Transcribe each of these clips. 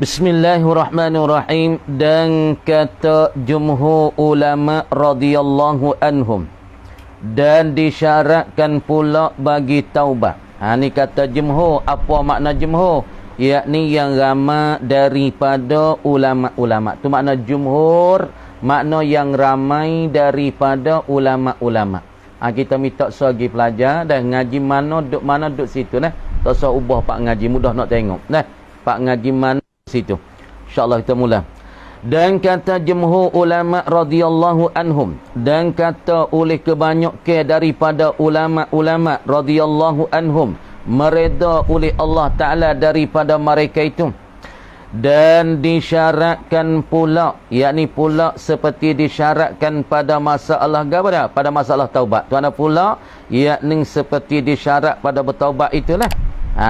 Bismillahirrahmanirrahim. Dan kata jumhur ulama radhiyallahu anhum, dan disyaratkan pula bagi taubat. Ni kata jumhur. Apa makna jumhur? Yakni yang ramai daripada ulama-ulama. Tu makna jumhur, makna yang ramai daripada ulama-ulama. Kita minta seorang pelajar dan ngaji mana duduk situ nah. Tak usah ubah pak ngaji, mudah nak tengok. Nah, pak ngaji mana situ. InsyaAllah kita mula. Dan kata jumhur ulama radhiyallahu anhum, dan kata oleh kebanyakan daripada ulama-ulama radhiyallahu anhum, mereda oleh Allah Ta'ala daripada mereka itu. Dan disyaratkan pula, yakni pula seperti disyaratkan pada masalah gapada, pada masalah taubat. Tuan pula, yakni seperti disyarat pada bertaubat itulah.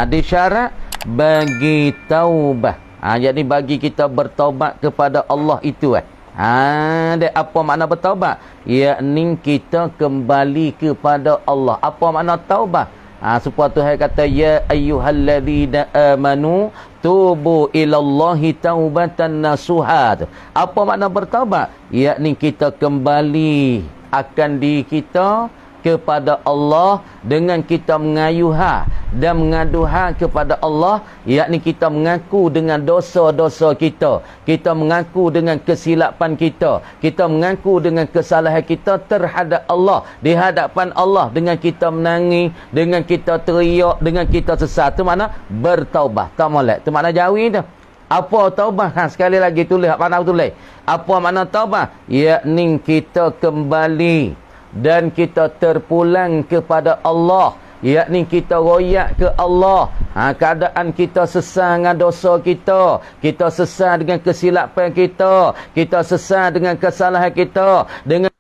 Disyarat bagi taubat. Jadi bagi kita bertaubat kepada Allah itu apa makna bertaubat? Yakni kita kembali kepada Allah. Apa makna taubat? Supaya Tuhan kata ya ayyuhalladzina amanu tubu ilallahi taubatan nasuha. Apa makna bertaubat? Yakni kita kembali akan diri kita kepada Allah dengan kita mengayuhah dan mengaduhah kepada Allah, yakni kita mengaku dengan dosa-dosa kita, kita mengaku dengan kesilapan kita, kita mengaku dengan kesalahan kita terhadap Allah, di hadapan Allah, dengan kita menangis, dengan kita teriak, dengan kita sesat. Itu makna bertaubat. Tak molek. Itu makna jawi tu. Apa taubat? Sekali lagi tulis, apa tulis? Apa makna taubat? Yakni kita kembali dan kita terpulang kepada Allah, yakni kita royak ke Allah. Keadaan kita sesal dengan dosa kita, kita sesal dengan kesilapan kita sesal dengan kesalahan kita, dengan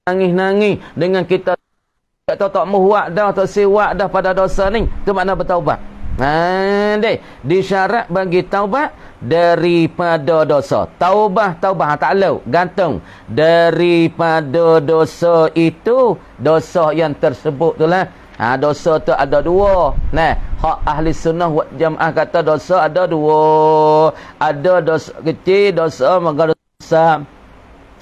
nangis-nangis, dengan kita tak muak dah, tak siwak dah pada dosa ni. Itu makna bertaubat. Disyarat bagi taubat daripada dosa. Taubat tak lalu gantung daripada dosa itu. Dosa yang tersebut itulah. Dosa tu ada dua. Hak ahli sunnah wal jamaah kata dosa ada dua. Ada dosa kecil, dosa maka dosa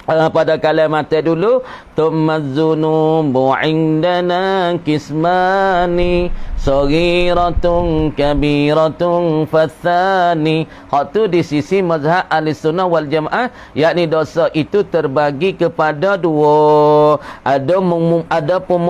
pada kalimat dulu, tummazzunubu indana kismani saghiratun kabiratun fathani. Hak tu di sisi mazhab ahli-sunnah wal jamaah, yakni dosa itu terbagi kepada dua. Ada pun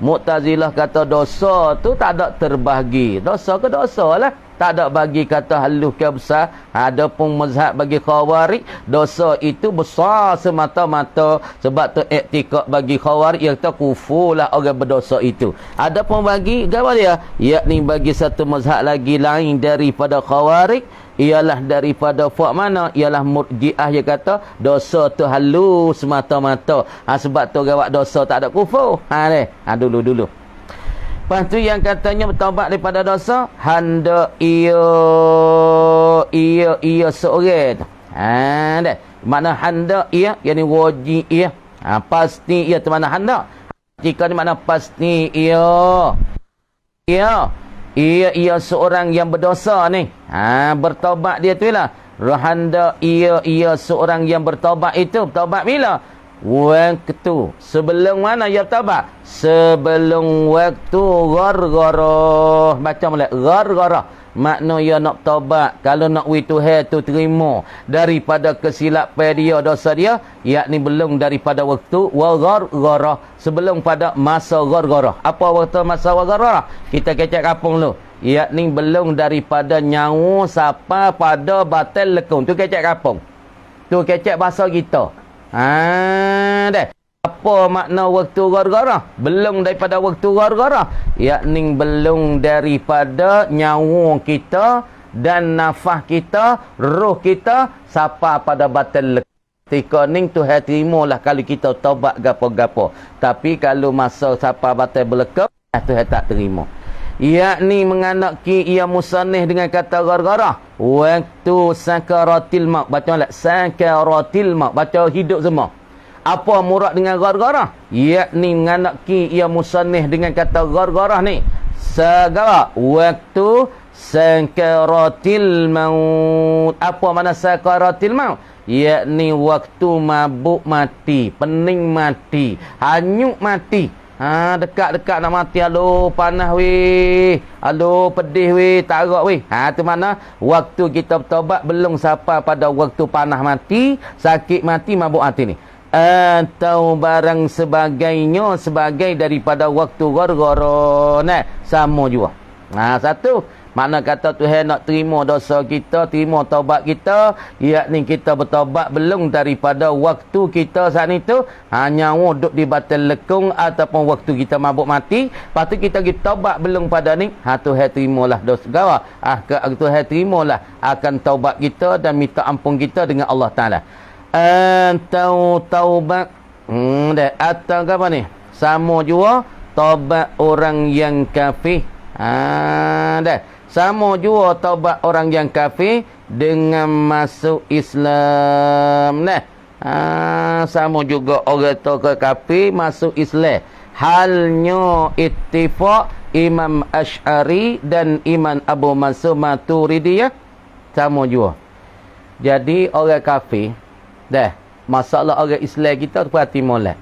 Mu'tazilah kata dosa tu tak ada terbagi. Dosa ke dosa lah, tak ada bagi kata halus ke besar. Ada pun mazhab bagi Khawarij, dosa itu besar semata-mata. Sebab tu iktikad bagi Khawarij yang kata kufurlah orang berdosa itu. Ada pun bagi apa dia? Yakni bagi satu mazhab lagi lain daripada Khawarij, ialah daripada fak mana? Ialah Murji'ah yang kata dosa tu halus semata-mata. Sebab tu orang buat dosa tak ada kufur. Dulu. Lepas tu yang katanya bertaubat daripada dosa, hendak ia seorang. Makna hendak ia, yakni wajib ia. Pasti ia tu makna hendak. Jika ni makna pasti ia seorang yang berdosa ni. Bertaubat dia tu lah. Hendak ia seorang yang bertaubat itu. Bertaubat bila? Waktu sebelum mana ia bertaubat? Sebelum waktu ghargharah. Baca molek ghargharah. Makna ia nak taubat kalau nak Tuhan tu terima daripada kesilapan dia, dosa dia, yakni belum daripada waktu ghargharah, sebelum pada masa ghargharah. Apa waktu masa ghargharah? Kita kecek kapung lu, yakni belum daripada nyawa sapa pada batal lekung. Tu kecek kapung. Tu kecek bahasa kita. Apa makna waktu ghargharah? Belum daripada waktu ghargharah, yakni belum daripada nyawa kita dan nafas kita, roh kita sapa pada batal lekung. Ketika ni Tuhan terimalah kalau kita taubat gapo-gapo. Tapi kalau masa sapa batal berlekung, Tuhan tak terima. Yakni menganaki ia musannih dengan kata ghargharah. Waktu sakaratil maut. Baca lah sakaratil maut. Baca hidup semua. Apa murad dengan ghargharah? Yakni menganaki ia musannih dengan kata ghargharah ni. Segala waktu sakaratil maut. Apa makna sakaratil maut? Yakni waktu mabuk mati, pening mati, hanyut mati. Dekat-dekat nak mati. Aduh, panas weh. Aduh, pedih weh, tarak weh. Tu mana waktu kita bertaubat belum sampai pada waktu panas mati, sakit mati, mabuk mati ni. Atau barang sebagainya sebagai daripada waktu gara-gara sama juga. Satu makna kata Tuhan nak terima dosa kita, terima taubat kita, yakni kita bertaubat belum daripada waktu kita saat itu nyawa duduk di batal lekung ataupun waktu kita mabuk mati. Lepas tu kita taubat belum pada ni, Tuhan terimalah dosa gawa. Tuhan terimalah akan taubat kita dan minta ampun kita dengan Allah Taala. Atau taubat atau apa ni? Sama juga taubat orang yang kafir. Sama juga taubat orang yang kafir dengan masuk Islam. Sama juga orang kafir masuk Islam. Halnya ittifaq Imam Asy'ari dan Imam Abu Mansur Maturidiyah sama juga. Jadi orang kafir masalah orang Islam kita tu perhati molek.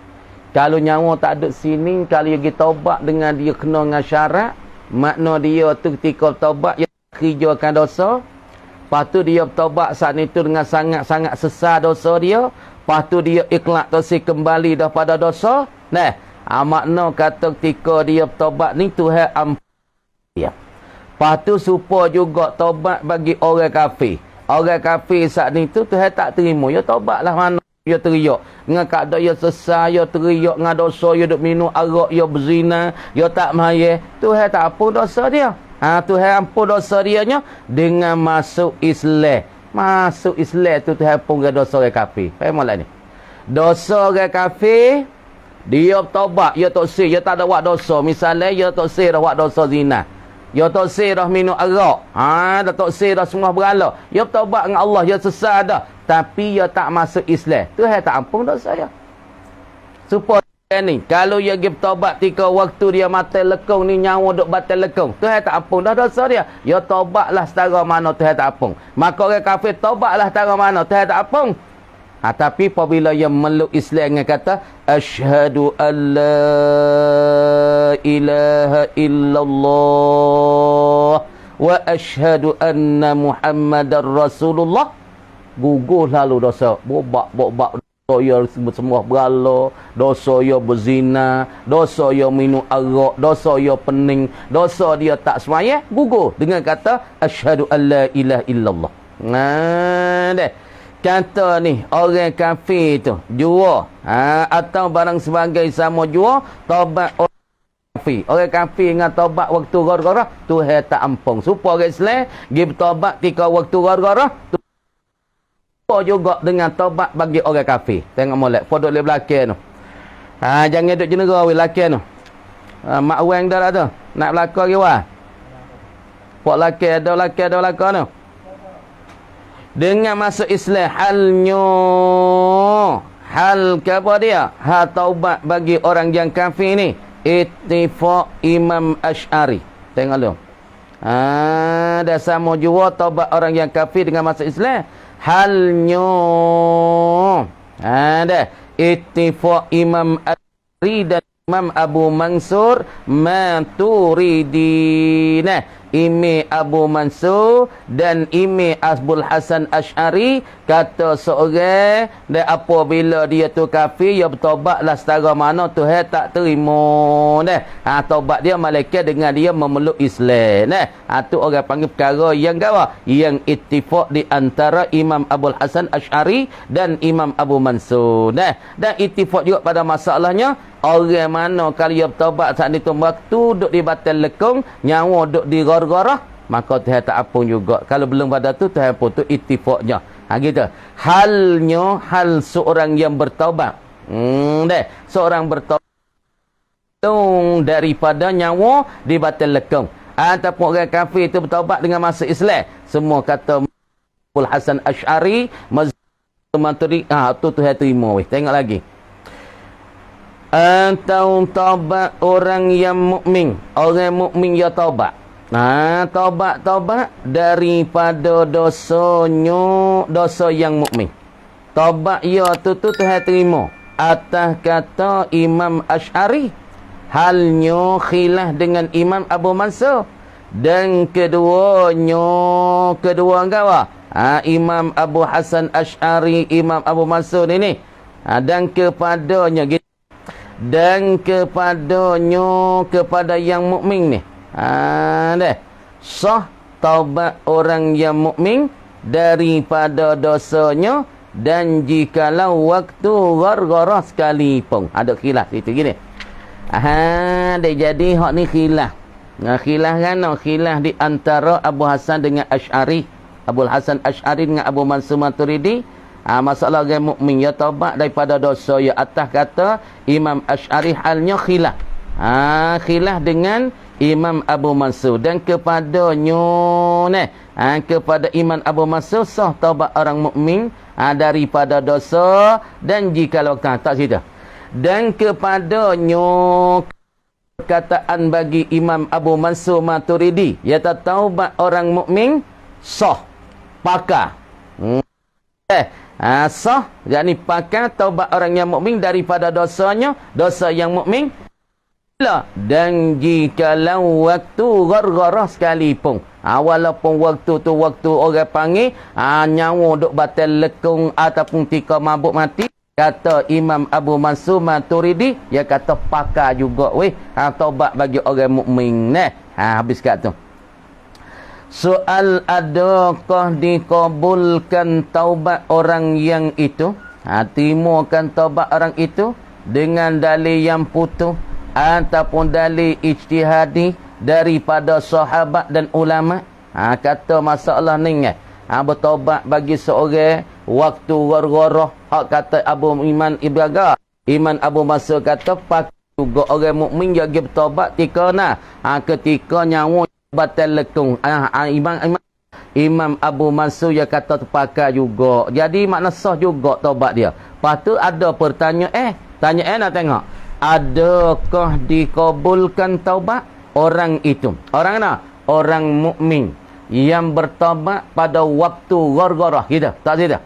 Kalau nyawa tak ada sini, kalau dia taubat dengan dia kena dengan syarat, makna dia tu ketika taubat dia kerjakan dosa. Lepas tu dia bertaubat saat itu dengan sangat-sangat sesat dosa dia. Lepas tu dia ikhlas tosi kembali daripada dosa. Makna kata ketika dia bertaubat ni Tuhan ampun dia. Lepas tu supaya juga taubat bagi orang kafir. Orang kafir saat ni tu Tuhan tak terima. Ya taubatlah mana dia teriak. Dengan keadaan dia sesat, dia teriak dengan dosa, dia duk minum arak, dia berzina, dia tak mahir. Tuhan tak ampun dosa dia. Tuhan ampun dosa dia dengan masuk Islam. Masuk Islam tu Tuhan ampun dosa orang kafir. Faham tak ni? Dosa orang kafir, dia bertaubat, dia tak sih, dia tak ada buat dosa. Misalnya dia tak sih dah buat dosa zina. Ya tak sih dah minum arak. Dah tak sih dah semua berhala. Ya bertaubat dengan Allah, ya sesat dah. Tapi ya tak masuk Islam. Tuhan tak ampun dosa dia. Supaya ni, kalau dia pergi bertaubat ketika waktu dia mati lekung ni, nyawa duk batal lekung, Tuhan tak ampun dah dosa dia. Ya taubatlah setara mana Tuhan tak ampun. Maka orang kafir taubatlah setara mana Tuhan tak ampun. Tapi apabila yang meluk Islam dengan kata asyhadu an la ilaha illallah wa asyhadu anna Muhammadar Rasulullah, gugur lalu dosa. Bobak dosa ya semua berhala, dosa ya berzina, dosa ya minum arak, dosa ya pening, dosa dia tak semaya, gugur dengan kata asyhadu an la ilaha illallah. Kata ni orang kafir tu jua atau barang sebagai sama jua taubat orang kafir. Orang kafir dengan taubat waktu gara-gara Tuhan tak ampun. Supaya orang Islam pergi bertaubat ketika waktu gara-gara juga dengan taubat bagi orang kafir. Tengok molek podok le belakang tu. Jangan duk jenera we belakang tu. Mak wang dah tu. Nak belakang ke wah? Pok belakang ada belakang tu. Dengan masuk Islam hal ke apa dia? Taubat bagi orang yang kafir ni ittifaq Imam Asy'ari. Tengok lu. Dah sama juga taubat orang yang kafir dengan masuk Islam. Halnya ada ittifaq Imam Asy'ari dan Imam Abu Mansur Maturidi. Imi Abu Mansur dan Imi Abul Hasan Asy'ari kata seorang dan apabila dia tu kafir, dia bertaubatlah setara mana Tuhan tak terima. Taubat dia malaikat dengan dia memeluk Islam. Tu orang panggil perkara yang gawa, yang ittifaq di antara Imam Abul Hasan Asy'ari dan Imam Abu Mansur. Dan ittifaq juga pada masalahnya orang mana kalau dia bertaubat saat itu waktu duduk di batal lekung, nyawa duduk di gara-gara, maka Tuhan tak ampun juga. Kalau belum pada tu Tuhan ampun tu ittifaqnya. Gitu. Halnya hal seorang yang bertaubat. Seorang bertaubat daripada nyawa di batal lekung. Ataupun orang kafir itu bertaubat dengan masuk Islam. Semua kata Abul Hasan Asy'ari, mazhab Maturidi, tu Tuhan terima weh. Tengok lagi. Atau taubat orang yang mukmin. Orang mukmin ya taubat. Taubat daripada dosa yang mukmin. Taubat ia tu Tuhan terima. Atas kata Imam Asy'ari, halnya khilaf dengan Imam Abu Mansur. Dan kedua kawa. Imam Abu Hasan Asy'ari, Imam Abu Mansur ini. Dan kepadanya kepada yang mukmin ni. Sah taubat orang yang mukmin daripada dosanya, dan jikalau waktu gargara sekalipun. Ada khilaf itu gini. Jadi hak ni khilaf. Khilaf kan? Khilaf di antara Abu Hasan dengan Asy'ari. Abu Hasan Asy'ari dengan Abu Mansur Maturidi. Masalah orang mukmin ya taubat daripada dosa ya. Atas kata Imam Asy'ari halnya khilaf. Khilaf dengan Imam Abu Mansur. Dan kepadanya kepada Imam Abu Mansur sah taubat orang mukmin daripada dosa, dan jikalau tak cerita. Dan kepadanya perkataan bagi Imam Abu Mansur Maturidi, iaitu taubat orang mukmin sah pakar. Sah, yakni pakar taubat orang yang mukmin daripada dosanya, dosa yang mukmin. Dan jikalau waktu gargara sekalipun, walaupun waktu tu waktu orang panggil nyawa duk batal lekung ataupun tika mabuk mati, kata Imam Abu Mansur Maturidi, dia kata pakar juga taubat bagi orang mukmin. Habis kat tu. Soal, adakah dikabulkan taubat orang yang itu? Timukan taubat orang itu dengan dalil yang putus ataupun dalil ijtihadi daripada sahabat dan ulama. Kata masalah ni bertaubat bagi seorang waktu gargara. Kata Imam Abu Mansur kata pak juga orang mukmin dia bertaubat ketika nyawa batal lekung. Imam Abu Mansur dia kata terpakai juga. Jadi makna sah juga taubat dia. Lepas tu ada pertanyaan nak tengok. Adakah dikabulkan taubat orang itu? Orang mana? Orang mukmin yang bertaubat pada waktu gargara. Gitu. Tak gitu.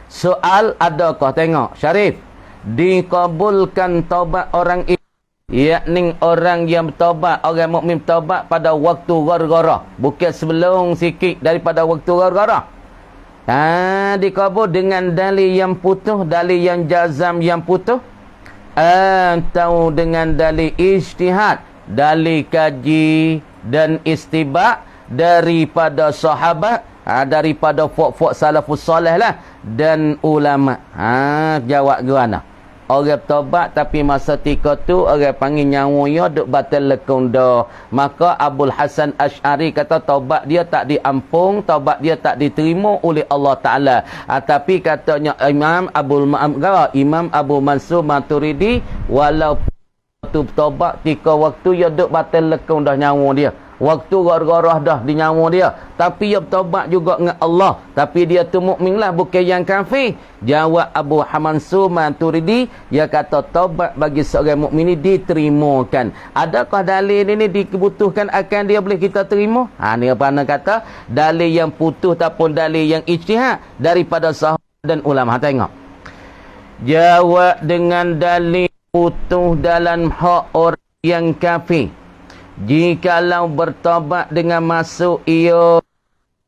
Soal, adakah, tengok Syarif, dikabulkan taubat orang itu, yakni orang yang bertaubat, orang mukmin bertaubat pada waktu gargara, bukan sebelum sikit daripada waktu gargara. Dikabul dengan dalil yang putus, dalil yang jazam yang putus, atau dengan dalil ijtihad, dalil kaji dan istibak daripada sahabat, daripada fok-fok salafus soleh lah, dan ulama. Jawab gimana? Orang bertaubat tapi masa tika tu orang panggil nyawanya duk batal lekung dah. Maka Abul Hasan Asy'ari kata taubat dia tak diampung, taubat dia tak diterima oleh Allah Ta'ala. Tapi katanya Imam Abu Mansur Maturidi, walaupun tu bertaubat tika waktu dia duk batal lekung dah nyawa dia, waktu gargarah dah di nyawa dia, tapi dia bertaubat juga dengan Allah, tapi dia tu mukmin lah, bukan yang kafir. Jawab Abu Mansur Maturidi, dia kata taubat bagi seorang mukmin ini diterimakan. Adakah dalil ini dibutuhkan akan dia boleh kita terima? Ni apa nak kata dalil yang putus ataupun dalil yang ijtihad daripada sahabat dan ulama. Tengok jawab dengan dalil putus dalam hak orang yang kafir. Jikalau bertaubat dengan masuk ia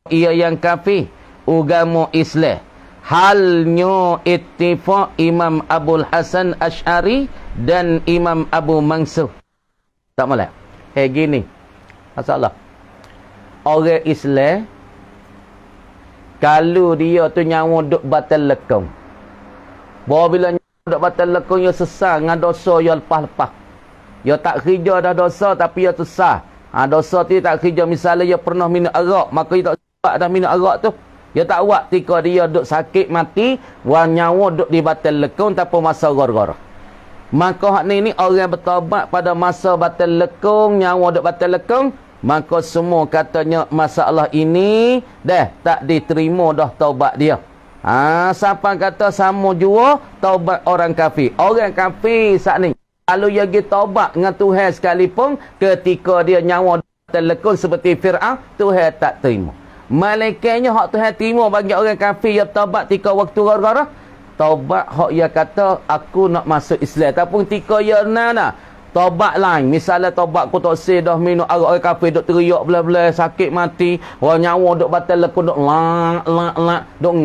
yang kafir agama Islam, halnya ittifaq Imam Abul Hasan Asy'ari dan Imam Abu Mansur. Tak molek. Gini masalah orang Islam, kalau dia tu nyawa duk batal lekung, bila nyawa duk batal lekung, dia sesal dengan dosa yang lepas-lepas. Dia tak kerja dah dosa, tapi dia tersah. Dosa tu tak kerja. Misalnya dia pernah minum arak, maka dia tak sebab dah minum arak tu. Dia tak buat ketika dia duk sakit mati, nyawa duk dibatal lekung tanpa masa gara-gara. Maka hak ni orang bertaubat pada masa batal lekung, nyawa duk batal lekung, maka semua katanya masalah ini dah tak diterima dah taubat dia. Siapa kata sama jua taubat orang kafir. Orang kafir saat ni, kalau dia pergi taubat dengan Tuhan sekalipun, ketika dia nyawa telekon seperti Fir'aun, Tuhan tak terima. Malaikatnya hak Tuhan terima bagi orang kafir yang taubat tika waktu gara-gara taubat hak ia kata aku nak masuk Islam, ataupun tika ya nana taubat lain, misalnya taubat aku tak dah minum arak, orang kafir duk teriak belah-belah sakit mati, orang nyawa duk batal lekun duk lak duk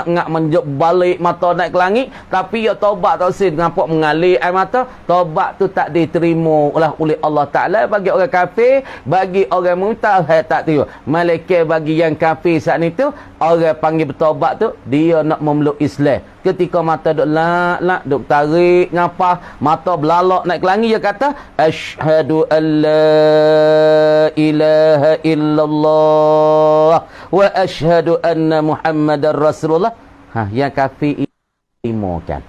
ngak menjuk balik mata naik ke langit, tapi ya taubat tak nampak mengalir air mata, taubat tu tak diterima oleh Allah Taala bagi orang kafir, bagi orang murtad tak terima. Malaikat bagi yang kafir saat itu orang panggil bertaubat tu dia nak memeluk Islam. Ketika mata duk lak duk tarik ngapa mata belalak naik ke langit, dia kata asyhadu an la ilaha illallah wa asyhadu anna muhammadar rasulullah. Yang kafir imokan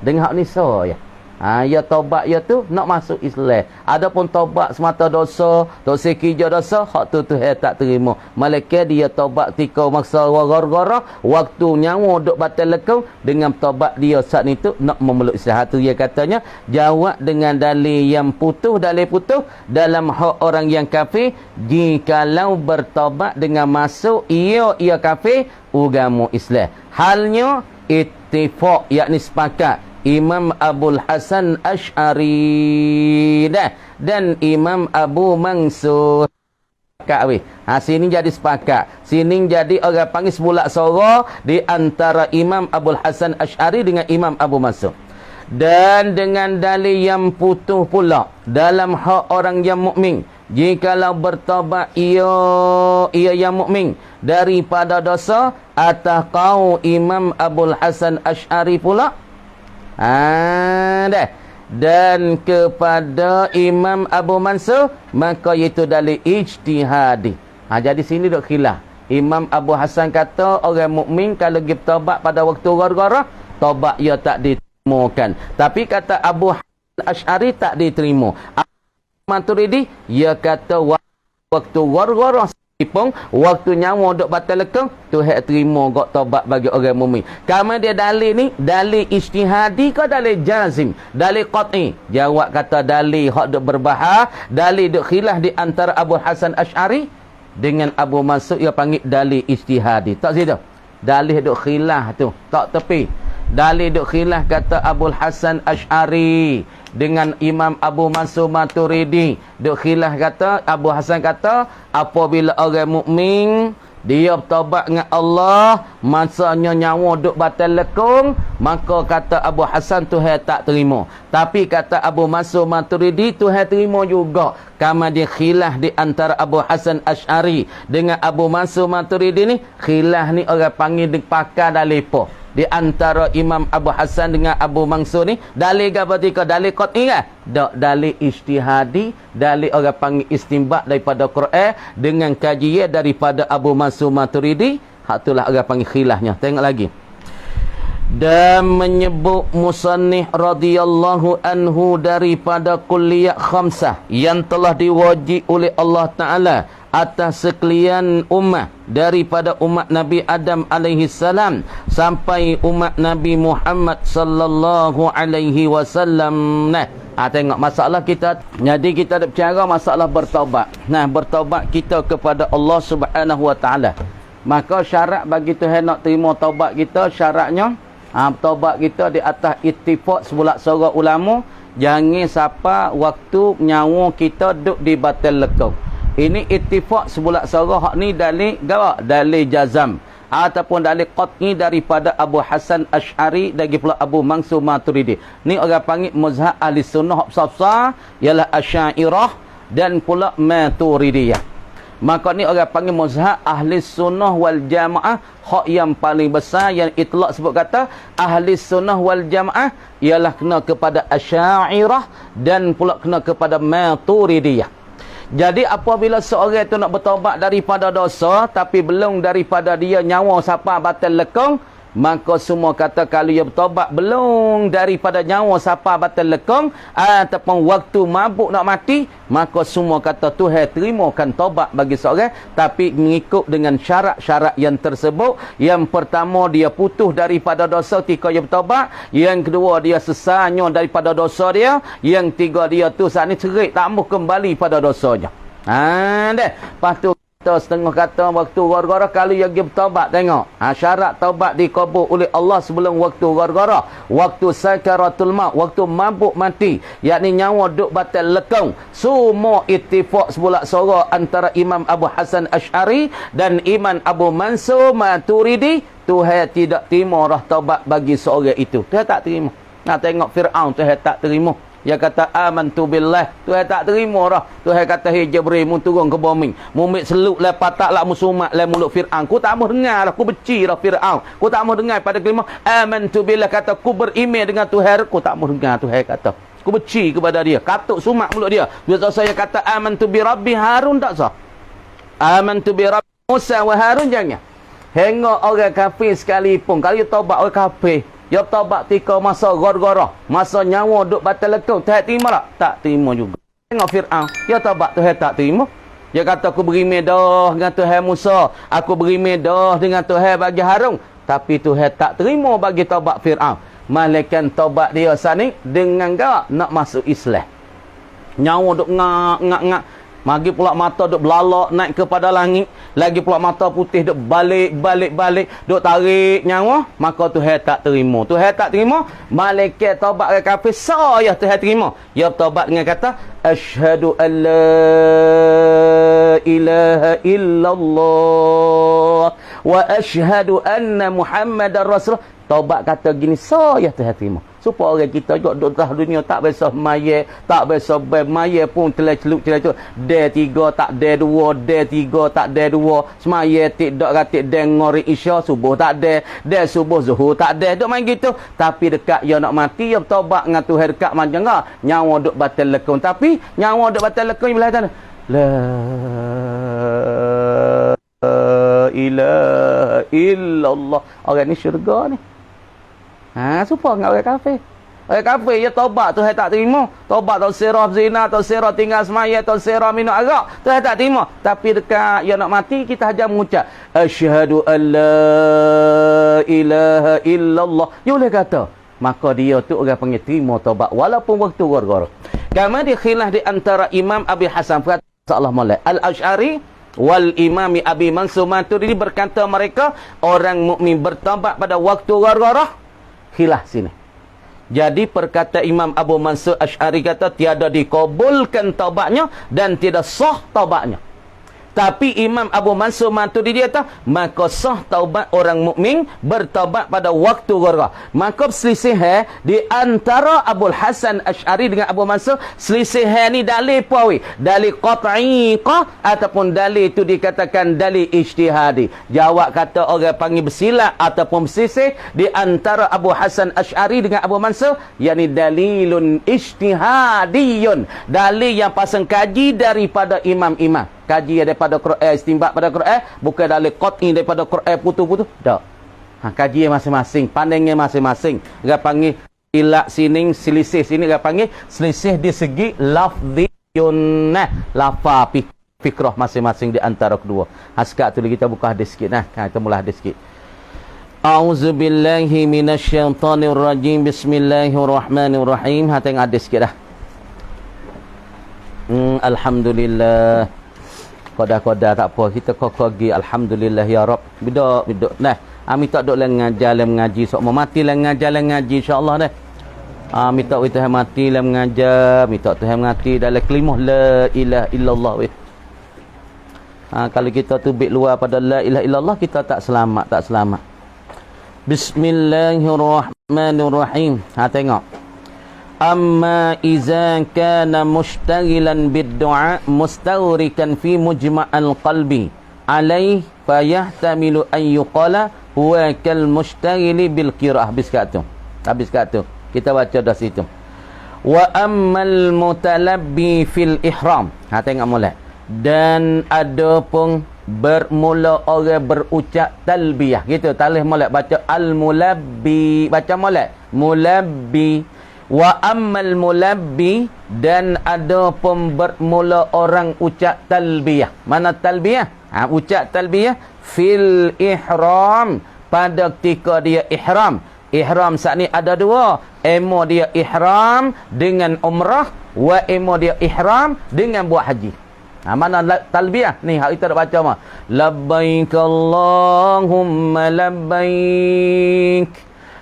dengar hak ni so ya. Ya taubat ya tu nak masuk Islam. Adapun taubat semata dosa, dosa kija dosa, hak tu Tuhan tak terima. Malaikat dia taubat tika masa gara-gara waktu nyawa duk batal lekau, dengan taubat dia saat ni tu nak memeluk Islam. Tu dia katanya jawab dengan dalil yang putus, dalil putus dalam hak orang yang kafir, jikalau bertaubat dengan masuk ia kafir agama Islam. Halnya ittifaq, yakni sepakat Imam Abul Hasan Asy'ari dan Imam Abu Mansur Ka'wi. Sini jadi sepakat. Sini jadi orang panggil sebulak suara di antara Imam Abul Hasan Asy'ari dengan Imam Abu Mansur. Dan dengan dalil yang putus pula dalam hak orang yang mukmin, jikalau bertaubat ia yang mukmin daripada dosa, atas kau Imam Abul Hasan Asy'ari pula dan kepada Imam Abu Mansur, maka itu dalil ijtihadi. Jadi sini duk khilaf. Imam Abu Hasan kata orang mukmin kalau pergi bertaubat pada waktu gara-gara, taubat ia tak diterimakan. Tapi kata Abu Hasan Asy'ari tak diterima. Maturidi ia kata waktu gara-gara pun waktu nyawa duk batal lekang, Tuhan terima gak taubat bagi orang mukmin. Kamu dia dalil ni dalil ijtihadi ke dalil jazim, dalil qat'i? Jawab kata dalil hak duk berbahas, dalil duk khilaf di antara Abu Hasan Asy'ari dengan Abu Mansur, ia panggil dalil ijtihadi. Tak situ dalil duk khilaf tu, tak tepi. Dalil duk khilaf kata Abu Hasan Asy'ari dengan Imam Abu Mansur Maturidi. Duk khilaf kata Abu Hasan kata apabila orang mukmin dia bertaubat dengan Allah, masanya nyawa duk batal lekung, maka kata Abu Hasan Tuhan tak terima. Tapi kata Abu Mansur Maturidi Tuhan terima juga. Kama dia khilaf di antara Abu Hasan Asy'ari dengan Abu Mansur Maturidi ni, khilaf ni orang panggil pakar dalil po. Di antara Imam Abu Hasan dengan Abu Mansur ni dalil apa tika? Dalil qat'i kan? Tak, dalil ijtihadi, dalil orang panggil istinbat daripada Quran dengan kajian daripada Abu Mansur Maturidi. Hak itulah orang panggil khilafnya. Tengok lagi. Dan menyebut musannif radhiyallahu anhu daripada kulliyat khamsah yang telah diwajib oleh Allah Ta'ala atas sekalian umat, daripada umat Nabi Adam alaihi salam sampai umat Nabi Muhammad sallallahu alaihi wasallam. Tengok masalah kita. Jadi kita ada bicara masalah bertaubat. Bertaubat kita kepada Allah Subhanahu wa taala. Maka syarat bagi Tuhan nak terima taubat kita, syaratnya taubat kita di atas ittifaq sebulak seorang ulama, jangan siapa waktu nyawa kita duduk di batal lekau. Ini ittifaq sebulak seorang. Hak ni dalil gawa, dalil jazam ataupun dalil qat'i daripada Abu Hasan Asy'ari dan pula Abu Mansur Maturidi. Ni orang panggil mazhab ahli sunnah besar-besar ialah Asy'ariyah dan pula Maturidiyah. Maka ni orang panggil mazhab ahli sunnah wal jamaah. Hak yang paling besar yang itlaq sebut kata ahli sunnah wal jamaah ialah kena kepada Asy'ariyah dan pula kena kepada Maturidiyah. Jadi apabila seorang itu nak bertaubat daripada dosa tapi belum daripada dia nyawa siapa batal lekong, maka semua kata kalau dia bertaubat belum daripada nyawa siapa batal lekong ataupun waktu mabuk nak mati, maka semua kata Tuhan terimakan taubat bagi seorang, tapi mengikut dengan syarat-syarat yang tersebut. Yang pertama, dia putus daripada dosa ketika dia bertaubat. Yang kedua, dia sesanya daripada dosa dia. Yang tiga, dia tu saat ni cerik tak mau kembali pada dosanya. Deh. Lepas tu setengah kata waktu gara-gara kalau dia pergi bertaubat tengok. Syarat taubat dikabul oleh Allah sebelum waktu gara-gara. Waktu sakaratul maut, waktu mabuk mati, yakni nyawa duk batal lekong. Semua ittifaq sebulak suara antara Imam Abu Hasan Asy'ari dan Imam Abu Mansur Maturidi, Tuhan tidak terima dah taubat bagi seorang itu. Tuhan tak terima. Nak tengok Fir'aun, Tuhan tak terima. Dia kata amantu billah, Tuhan tak terima dah. Tuhan kata hey Jibril mun turun ke bumi, mumit seluk lah patak lah musumat lah mulut Fir'aun. Ku tak mau dengar dah, ku benci dah Fir'aun. Ku tak mau dengar pada kelima amantu billah, kata ku beriman dengan Tuhan. Ku tak mau dengar Tuhan kata. Ku benci kepada dia, katuk sumat mulut dia. Bila saya kata amantu bi Rabbi Harun tak sah. Amantu bi Rabbi Musa wa Harun jangan. Hingga orang kafir sekalipun, kalau taubat orang kafir, dia taubat tika masa gara-gara, masa nyawa duk batal lekau, Tuhan terima tak? Tak terima juga. Tengok Fir'aun, dia taubat Tuhan tak terima. Dia kata aku beriman dah dengan Tuhan Musa, aku beriman dah dengan Tuhan bagi Harun, tapi Tuhan tak terima bagi taubat Fir'aun. Malaikat taubat dia sani dengan gak nak masuk Islam. Nyawa duk ngak. Magi pula mata duk belalak naik kepada langit. Lagi pula mata putih duk balik. Duk tarik nyawa. Maka Tuhan tak terima. Tuhan tak terima. Malaikat taubat ke kafir. Saya Tuhan terima. Ya taubat dengan kata. Asyhadu an la ilaha illallah. Wa asyhadu anna Muhammadar Rasulullah. Taubat kata gini. Saya Tuhan terima. Supaya orang kita juga duduk atas dunia tak biasa mayat, tak biasa mayat pun celuk. Dia tiga tak dia dua, dia tiga tak dia dua. Semaya tidak ratik dengar isya subuh tak ada, dia subuh zuhur tak ada. Duk main gitu. Tapi dekat dia nak mati, dia bertaubat dengan Tuhan dekat macam ngah. Nyawa duk batal lekung. Tapi nyawa duk batal lekung bila tanda. La ilaha illallah. Orang ni syurga ni. Supaya dengan orang kafir. Orang kafir, dia taubat, Tuhan tak terima. Taubat, tak serah zina, tak serah tinggal semaya, tak serah minum arak. Tuhan tak terima. Tapi dekat dia nak mati, kita hanya mengucap. Asyhadu an la ilaha illallah. Dia boleh kata. Maka dia tu orang panggil terima taubat. Walaupun waktu gara-gara. Kemudian khilaf di antara Imam Abi Hasan. Allah Mulai. Al-Asy'ari wal Imami Abi Mansur Maturidi berkata mereka, orang mukmin bertaubat pada waktu gara-gara. Khilaf sini. Jadi perkata Imam Abu Mansur Asy'ari kata tiada dikabulkan taubatnya dan tidak sah taubatnya. Tapi Imam Abu Mansur Maturidi kata maka sah taubat orang mukmin bertaubat pada waktu gara-gara. Maka selisih di antara Abu Hasan Asy'ari dengan Abu Mansur, selisih ni dalil puawi, dalil qat'iqah ataupun dalil itu dikatakan dalil ijtihadi. Jawab kata orang panggil bersilat ataupun bersisih di antara Abu Hasan Asy'ari dengan Abu Mansur, yakni dalilun ijtihadiyun, dalil yang pasang kaji daripada imam-imam. Kaji daripada Quran, istinbat pada Quran, bukan dalil qat'i daripada Quran putu-putu. Tak. Kaji masing-masing, pandangnya masing-masing. Dia panggil ilak sini, selisih sini, dia panggil selisih di segi lafziyun. Lafa fikrah masing-masing di antara kedua. Sekarang tu kita buka hadis sikit nah. Kita mula hadis sikit. A'udzubillahi minasyaitonirrajim. Bismillahirrahmanirrahim. Tengok hadis sikit dah. Alhamdulillah. Koda-koda tak apa, kita kokogi alhamdulillah ya Rabb. Biduk nah. Minta duk ngajar mengaji, sok mau mati ngajar ngaji insyaallah dah. Minta Tuhan mati mengajar, minta Tuhan mati dalam kalimah la ilaha illallah weh. Kalau kita tu bit luar pada la ilaha illallah, kita tak selamat. Bismillahirrahmanirrahim. Tengok. Amma iza kana mushtaghilan bid-du'a mustawrikan fi mujma'al qalbi alaih fayahtamilu an yuqala huwa kal mushtaghili bil qira'ah. Habis kat tu kita baca dah situ. Wa ammal mutalabbi fil ihram. Tengok molek. Dan ada pun bermula orang berucap talbiyah gitu. Talih molek baca al-mulabbi, baca molek mulabbi. Wa ammal mulabbi, dan ada pun bermula orang ucap talbiyah. Mana talbiyah? Ucap talbiyah fil ihram, pada ketika dia ihram. Ihram saat ni ada dua. Emo dia ihram dengan umrah, wa emo dia ihram dengan buat haji. Mana talbiyah ni hak kita nak baca mah. Labbaik Allahumma labbaik.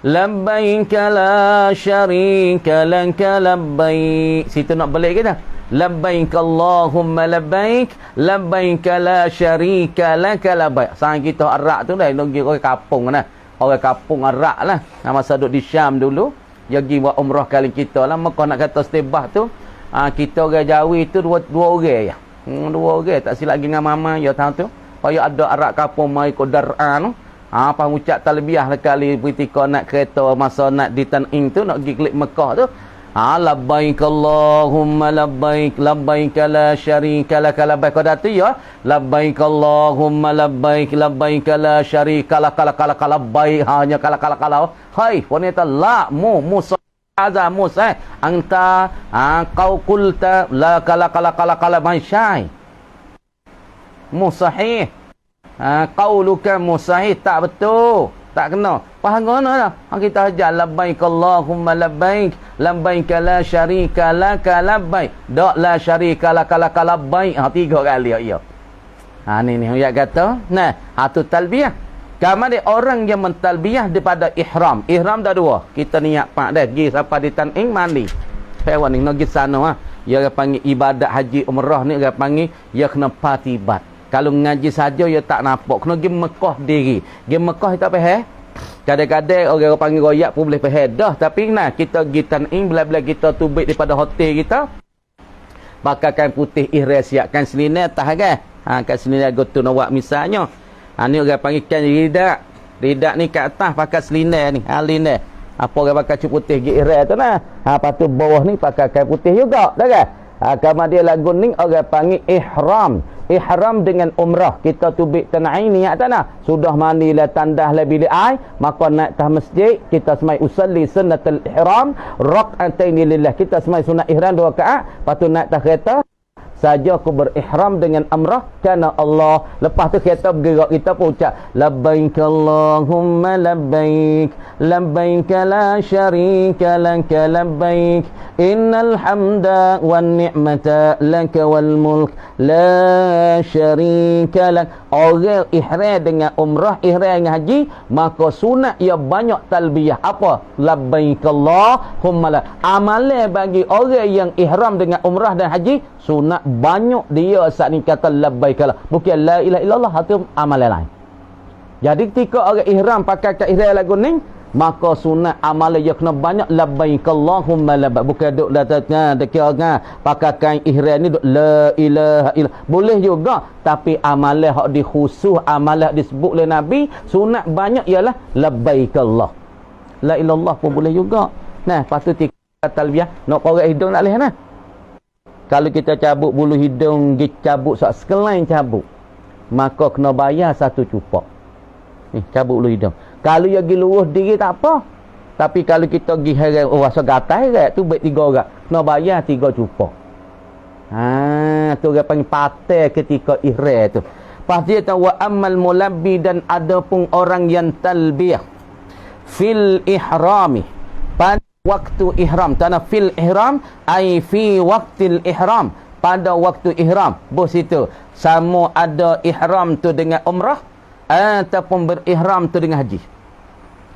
Labbaik la syarika laka labbaik. Situ nak balik kita. Labbaik Allahumma labbaik. Labbaik la syarika laka labbaik. Sang kita Arab tu dah pergi orang kampung lah. Orang kampung Arab lah. Masa duduk di Syam dulu, dia pergi buat umrah kali kita lah. Maka nak kata setibah tu, kita orang Jawi tu dua orang ya. Dua orang tak silap lagi dengan mama ya tahu tu. Payah ada Arab kampung mai ko Dar'an tu. Apa ucap talbiyah sekali ketika nak kereta masa nak di Tan'im tu nak pergi klik Mekah tu. Labbaik Allahumma labbaik labbaik la syarika laka labbaik. Kau dah tu ya. Labbaik Allahumma labbaik labbaik la syarika laka labbaik. Hanya kala. Hai, wanita la musa Aza Musa anta kau kulta la kala masyai musahih qauluka musahih tak betul, tak kena. Faham ngono dah. Kita ajar labbaik Allahumma labbaik labbaik la syarika laka labbaik. Dak la syarika laka labbaik. Tiga kali ya. Ni ayat kata. Nah, tu talbiyah. Kemudian orang yang mentalbiyah daripada ihram. Ihram dah dua. Kita niat pak dah. Pergi sampai di Tan'im mandi. Hewan ni nak pergi sana. Dia panggil ibadat haji umrah ni. Dia panggil dia kena patibat. Kalau ngaji saja dia tak nampak. Kena pergi Mekah diri. Pergi Mekah kita faham. Kadang-kadang orang panggil royak pun boleh faham dah. Tapi nah kita pergi Tan'im. Bila-bila kita tubik daripada hotel kita. Pakaikan putih ihram. Siapkan selinai atas kan. Kat selinai gotu nak buat misalnya. Ni orang panggil kan ridak. Ridak ni kat atas pakai selinai ni. Linai. Apa orang pakai cup putih pergi ihram tu nah. Lepas tu bawah ni pakai kain putih juga. Tak kan? Kemudian lagu ni orang panggil ihram. Ihram dengan umrah. Kita tubik Tan'im niat tanah. Sudah mandi lah tandah lah bilik air. Maka naik tah masjid. Kita semai usalli sunnatul ihram. Rak'ataini lillah. Kita semai sunat ihram 2 rakaat. Lepas tu naik tah kereta. Saja aku berihram dengan umrah kerana Allah. Lepas tu kita bergerak kita pun ucap labbaik Allahumma labbaik labbaik la syarika laka labbaik innal hamda wan ni'mata laka wal mulk la syarika lak. Orang ihram dengan umrah, ihram dengan haji, maka sunat ia banyak talbiyah. Apa? Labbaik Allahumma la. Amalan bagi orang yang ihram dengan umrah dan haji sunat banyak dia saat ni kata labbaik Allah. Bukan la ilaha illallah, itu amalan lain. Jadi ketika orang ihram pakai kat ihram lagu ni, maka sunat amalan dia kena banyak labbaik Allahumma labbaik. Bukan duk datang dekat orang pakai kain ihram ni duk la ilaha illallah. Boleh juga, tapi amalan hak di khusus, amalan disebut oleh Nabi, sunat banyak ialah labbaik Allah. La ilallah pun boleh juga. Nah, lepas tu talbiyah nak korek hidung tak boleh nah. Kalau kita cabut bulu hidung, cabut sekelain cabut, maka kena bayar 1 cupak. Ni cabut bulu hidung. Kalau dia pergi lurus diri tak apa. Tapi kalau kita pergi heret, rasa gatal heret tu baik 3 orang, kena bayar 3 cupak. Tu orang panggil patai ketika ihram tu. Lepas dia tahu wa ammal mulabbi, dan ada pun orang yang talbiyah fil ihrami pada waktu ihram. Tanah fil ihram ai fi waktil ihram, pada waktu ihram. Bos itu sama ada ihram tu dengan umrah ataupun berihram tu dengan haji.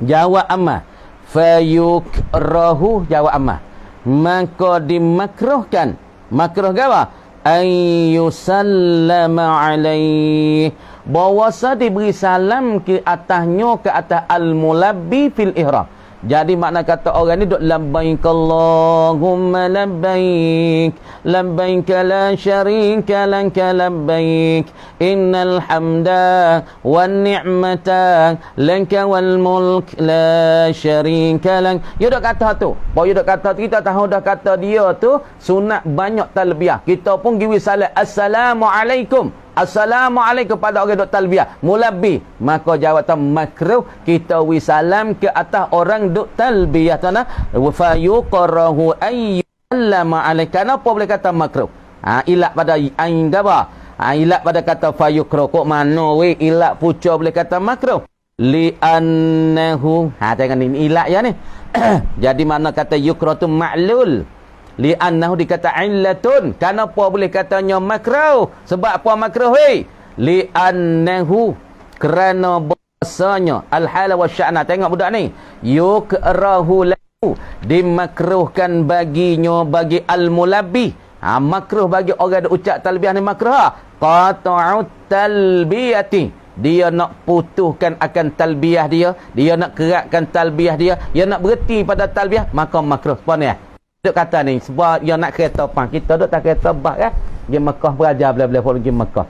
Jawab amma fayukrahu. Jawab amma, maka dimakruhkan. Makruh ke apa? Ayyusallama alaih, bahawasa diberi salam ke atasnya, ke atas al-mulabbi fil ihram. Jadi makna kata orang ni duk labbaik Allahumma labbaik labbaik la syarika laka labbaik innal hamda wan ni'mata laka wal mulk la syarika lak. Dia dak kata tu. Bahawa dia dak kata tu, kita tahu dah kata dia tu sunat banyak talbiyah. Kita pun giwi salam assalamualaikum. Assalamualaikum pada orang duk talbiyah mulabbi, maka jawatan makruh kita wi salam ke atas orang duk talbiyah tanah wa fayuqrahu ayyallama alaika. Kenapa boleh kata makruh? Ilat pada ain gaba. Ilat pada kata fayuqra. Kok mana we ilat puca boleh kata makruh? Li annahu. Tengok ni ilat ya ni. Jadi mana kata yukra tu ma'lul. Li'annahu dikata illatun. Kenapa boleh katanya makruh? Sebab apa makruh? Li'annahu, kerana bahasanya al-hal wa sya'na. Tengok budak ni. Yukrahu lahu, dimakruhkan baginya, bagi al-mulabbi. Makruh bagi orang yang ucap talbiyah ni makruh. Qata'ut talbiyati, dia nak putuskan akan talbiyah dia nak keratkan talbiyah dia nak berhenti pada talbiyah, maka makruh. Apa ni? Duk kata ni sebab dia nak kereta pang, kita duk tak kereta bah kan, pergi Mekah belajar bela-bela pergi Mekah.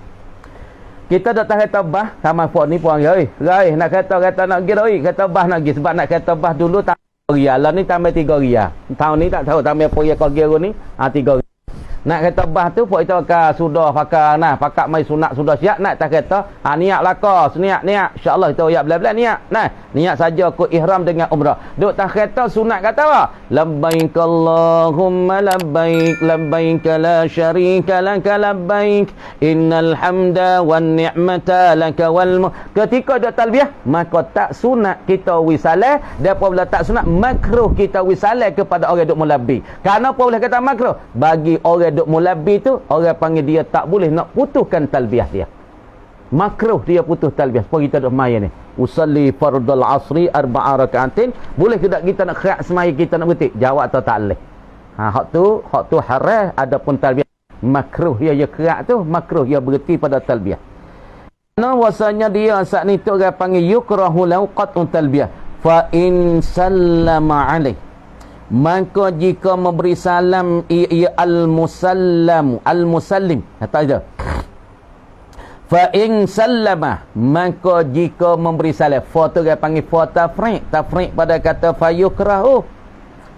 Kita duk tak kereta bah sama pok ni puang oi. Nak kereta nak pergi oi, kereta bah nak pergi, sebab nak kereta bah dulu tak rial lah ni, tambah 3 rial. Tahun ni tak tahu tambah apa ya kau gero ni, 3 rial. Nak kereta bah tu pok kita sudah pakai mai sunat sudah siap nak tak kereta. Niat laka, niat insya-Allah kita ya bela-bela niat. Niat saja aku ihram dengan umrah. Duk tak kereta sunat kata apa? Labbaik Allahumma labbaik, labbaik la syarika lak labbaik, innal hamda wan ni'mata lak wal ketika dak talbiyah maka tak sunat kita wisalah, dan apabila tak sunat makruh kita wisalah kepada orang duk mulabbi. Kenapa boleh kata makruh? Bagi orang duk mulabbi tu, orang panggil dia tak boleh nak putuskan talbiyah dia. Makruh dia putus talbiyah. Sebab kita duk main ni. Usalli fardul asri 4 rakaatin. Boleh ke tak kita nak kerak semaya kita nak berhenti? Jawab atau tak boleh. Hak tu haram, adapun talbiyah makruh dia kerak tu, makruh dia berhenti pada talbiyah. Nah, wasanya dia saat ni tu orang panggil yukrahu lahu qat'un talbiyah. Fa in sallama alaih, maka jika memberi salam ia al-musallim kata dia. Fa in sallama, maka jika memberi salam, fa tu dia panggil fa tafriq pada kata fa yukrahu.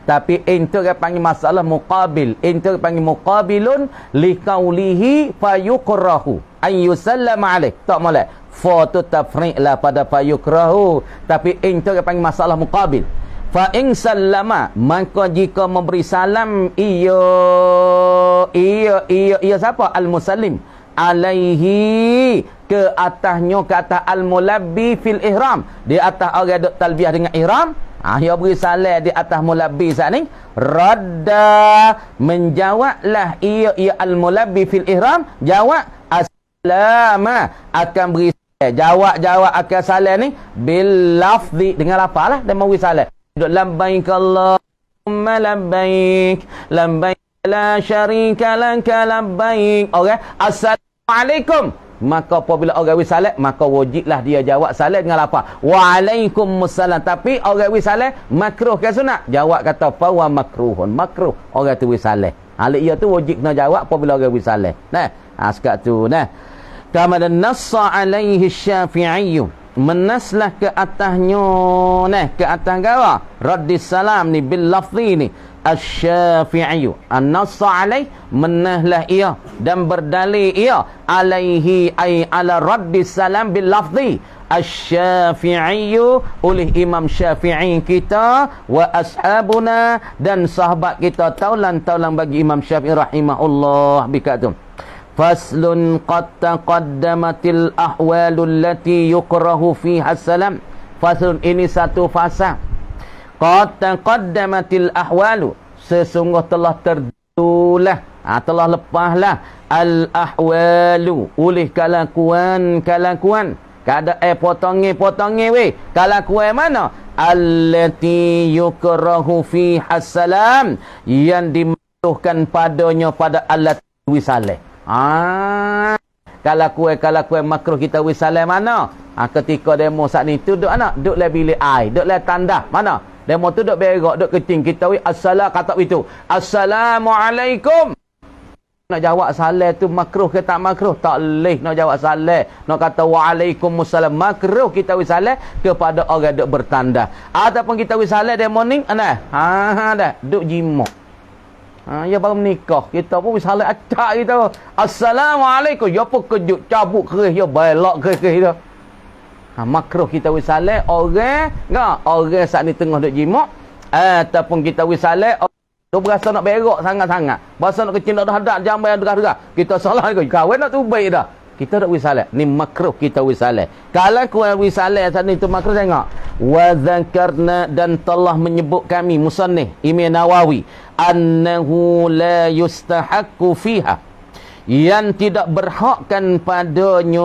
Tapi in tu dia panggil masalah muqabil, in tu dia panggil muqabilun li qaulihi fa yukrahu ay yusallama alaih. Tak molek fa tu tafriq lah pada fa yukrahu, tapi in tu dia panggil masalah muqabil. Fa in sallama, maka jika memberi salam ia siapa? Al-musallim alaihi, ke atasnya, ke atas al-mulabbi fil ihram, di atas orang duk talbiyah dengan ihram. Dia beri salam di atas mulabbi saat ni, radda, menjawablah ia al-mulabbi fil ihram, jawab as-salama, akan beri jawab akan salam ni bil lafzi, dengan lafaz lah dia mau beri salam. Labbaik Allahumma labbaik, labbaik la syarika lak labbaik. Okey, assalamualaikum. Maka apabila orang wi salat, maka wajiblah dia jawab salat dengan apa? Waalaikumsalam. Tapi orang wi salat makruh ke sunat? Jawab kata fa wa makruhun. Makruh orang tu wi salat. Hal ia tu wajib kena jawab apabila orang wi salat. Sekat tu kama dan nassa alaihi Syafi'i, menaslah ke atasnya ke atas gawa raddis salam ni bil lafzi ni asy-Syafi'i an-nassa alaih, menahlah ia dan berdalil ia alaihi ay ala raddis salam bil lafzi asy-Syafi'i, oleh Imam Syafi'i kita, wa ashabuna, dan sahabat kita taulan bagi Imam Syafi'i rahimahullah bikatum. Faslun qad taqaddamatil ahwalul lati yukrahu fiha salam. Faslun, ini satu fasa. Qad taqaddamatil ahwalu, sesungguh telah terdulah, telah lepaslah al ahwalu, oleh kelakuan keadaan potongnya weh, kelakuan mana? Allati yukrahu fiha salam, yang dimakruhkan padanya pada alat wisalah. Kelakuan makruh kita wisalah mana? Ketika demo saat ni tu duk le bilik air, duk le tanda mana? Demo tu duk berak, duk keting, kita kata itu assalamualaikum. Nak jawab salam tu makruh ke tak makruh? Tak leh nak jawab salam. Nak kata waalaikumsalam, makruh kita wisalah kepada orang duk bertanda. Ataupun kita wisalah demo ni dah duk jimak. Ya baru menikah, kita pun salat acak kita. Assalamualaikum. Ya pun kejut, cabut keris, ya belok keris kita. Makruh kita wisalat orang saat ni tengah duk jimak, ataupun kita wisalat tu berasa nak berak sangat-sangat, berasa nak kecil nak hadap jambai yang derah-derah, kita salah ke kawan nak tu baik dah, kita dak wisalat ni makruh kita wisalat. Kalau kau wisalat saat ni tu makruh, tengok wa dzakarna dan telah menyebut kami musannif Imam Nawawi annahu la yustahaqqu fiha yang tidak berhakkan padanya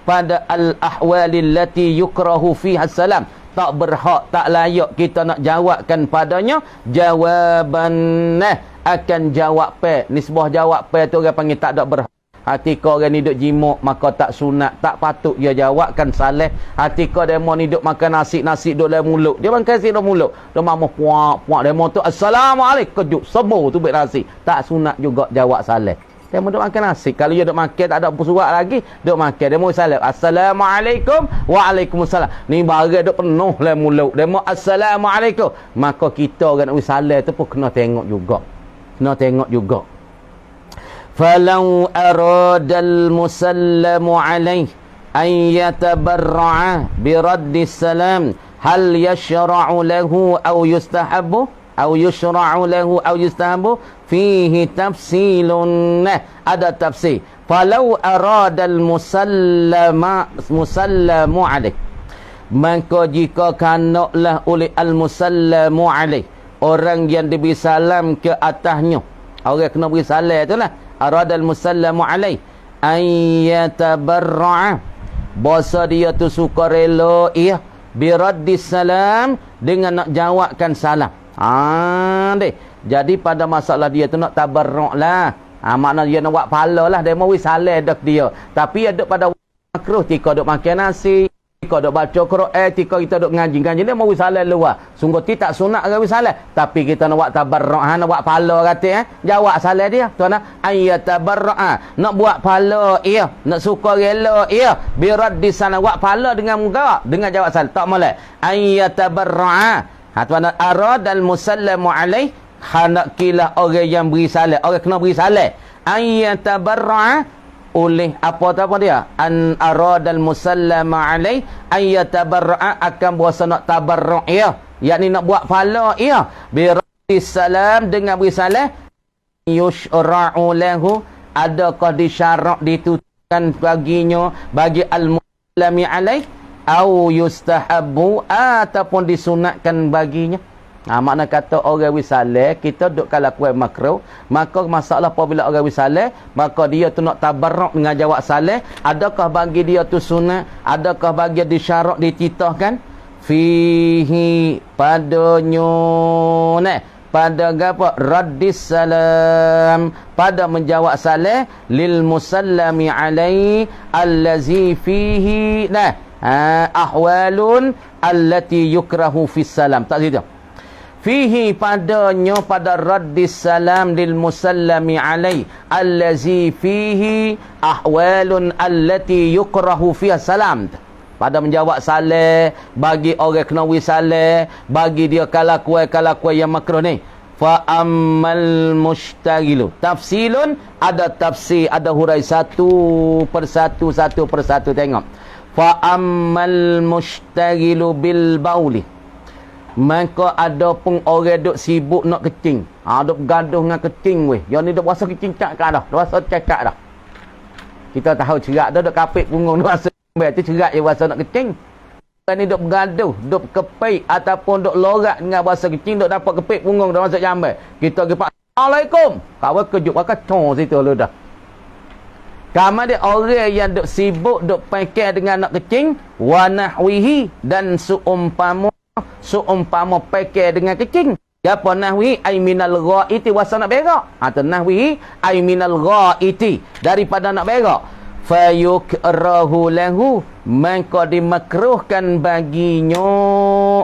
pada al-ahwalil lati yukrahu fiha salam, tak berhak, tak layak kita nak jawabkan padanya jawaban akan jawab pe. Nisbah jawab pe tu orang panggil tak ada berhak. Ketika orang ni duk jimuk maka tak sunat, tak patut dia jawabkan saleh. Ketika demo ni duk makan nasi duk dalam mulut, dia makan nasi dalam mulut, dia mamuh puak demo tu assalamualaikum kejut sebur tu bek nasi, tak sunat juga jawab saleh. Demo duk makan nasi, kalau dia duk makan tak ada surat lagi, duk makan demo saleh assalamualaikum waalaikumsalam, ni barang duk penuh dalam mulut, demo assalamualaikum, maka kita orang nak saleh tu pun kena tengok juga. فلو أراد المسلم عليه أن يتبرع برد السلام هل يشرع له أو يستحب فيه تفصيل ada tafsir. فلو أراد المسلم عليه, maka jika kanaklah oleh al-musallamu alaih, orang yang diberi salam ke atasnya, orang kena beri salam itulah aradal musallamu alaih ayyatabarra'a, bahasa dia tu suka rela biraddis salam, dengan nak jawabkan salam. Jadi pada masalah dia tu nak tabarru' lah, makna dia nak buat pahala lah, dia mau salam dak dia, tapi ada pada makruh tika duk makan nasi, tika duk baca Quran, tika kita duk ngaji dia mau salam luar, sungguh tidak sunat gawe salam, tapi kita nak buat tabarru', nak buat pahala kata jawab salam dia tuan, ayyatabarra'a, nak buat pahala nak suka rela bi raddi salam, buat pahala dengan muka, dengan jawab salam, tak boleh ayyatabarra'a. Tuan, aradal musallamu alaih, hendak kilah orang yang beri salam, orang kena beri salam, ayyatabarra'a oleh apa dia, an aradal musallama alaih ayyatabarra'a, akan berasa nak tabarru' yakni nak buat pahala bi raddis salam, dengan beri salam, yushra'u lahu, adakah disyarak ditutukan baginya, bagi al-musallami alaih, au yustahabbu, ataupun disunatkan baginya. Makna kata orang wisale kita duk kalau kuat makruh, maka masalah apabila orang wisale, maka dia tu nak tabarruk dengan jawab saleh, adakah bagi dia tu sunat, adakah bagi dia disyarak dititahkan fihi padanya pada apa raddis salam, pada menjawab saleh lil musallami alai allazi fihi ahwalun allati yukrahu fis salam, tak situ fihi padanya pada raddis salam lil musallami alai allazi fihi ahwalun allati yukrahu fiha salam, pada menjawab saleh bagi orang kena wi saleh, bagi dia kalakuan yang makruh ni. Fa ammal mushtaghilu tafsilun, ada tafsir, ada hurai satu persatu tengok. Fa ammal mushtaghilu bil bauli, maka ada pun orang duk sibuk nak kecing, duk gaduh dengan kecing weh, yang ni duk rasa kecing cakap dah, duk rasa cakap dah. Kita tahu cerak dah duk kapit punggung, duk rasa tu cerak je rasa nak kecing. Orang ni duk bergaduh, duk kepik ataupun duk lorak dengan bahasa kecing, duk dapat kepik punggung, duk masuk jambai. Kita pergi pak Assalamualaikum, kawan kejut kacau situ lu dah. Kama dia orang yang duk sibuk duk pakai dengan nak kecing, wa nahwihi, dan seumpama pakai dengan kecing. Apa nahwi ai minal ghaiti, wasa nak berak, atau nahwi ai minal ghaiti, daripada nak berak. Fayukrahu lahu, maka dimakruhkan baginya,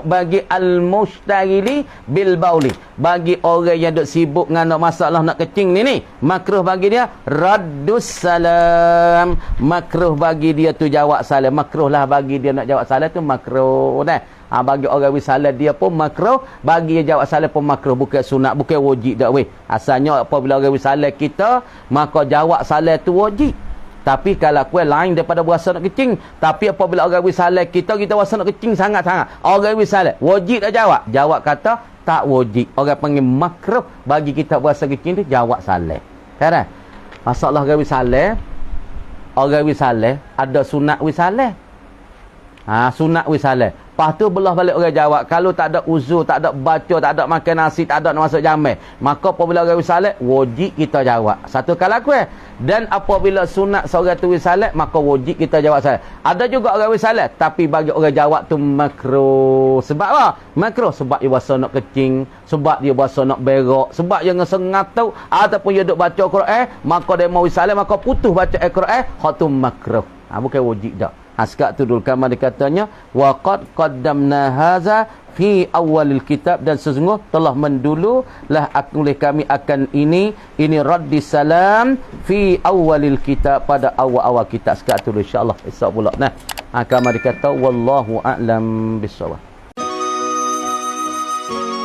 bagi al-mushtaghili bil bauli, bagi orang yang duk sibuk dengan masalah nak kecing ni makruh bagi dia raddus salam, makruh bagi dia tu jawab salam, makruh lah bagi dia nak jawab salam tu makruh bagi orang wisalah dia pun makruh, bagi dia jawab salam pun makruh, bukan sunat, bukan wajib dak weh. Asalnya apabila orang wisalah kita, maka jawab salam tu wajib. Tapi kalau kuat lain daripada berasa nak kecing, tapi apabila orang wisalah kita berasa nak kecing sangat-sangat, orang wisalah wajib dah jawab kata tak wajib, orang panggil makruh bagi kita berasa kecing tu jawab salam. Kan? Masalah orang wisalah ada sunat wisalah. Sunat wisalah. Lepas tu belah balik orang jawab, kalau tak ada uzur, tak ada baca, tak ada makan nasi, tak ada nak masuk jamai, maka apabila orang wisalah, wajib kita jawab. Satu kalakuan. Dan apabila sunat seorang tu wisalah, maka wajib kita jawab salat. Ada juga orang wisalah, tapi bagi orang jawab tu makruh. Sebab apa? Makruh sebab dia berasa nak kecing, sebab dia berasa nak berak, sebab dia ngesengatau ataupun dia duk baca Quran, maka dia mau wisalah, maka putus baca Quran, hak tu makruh. Bukan wajib dah. Sekat tu dulu kamar dikatanya wa qad qaddamna haza fi awalil kitab, dan sesungguh telah mendulu lah oleh kami akan ini raddi salam fi awalil kitab, pada awal-awal kitab. Sekat tu insyaallah esok pula kamar dikata wallahu a'lam bissawab.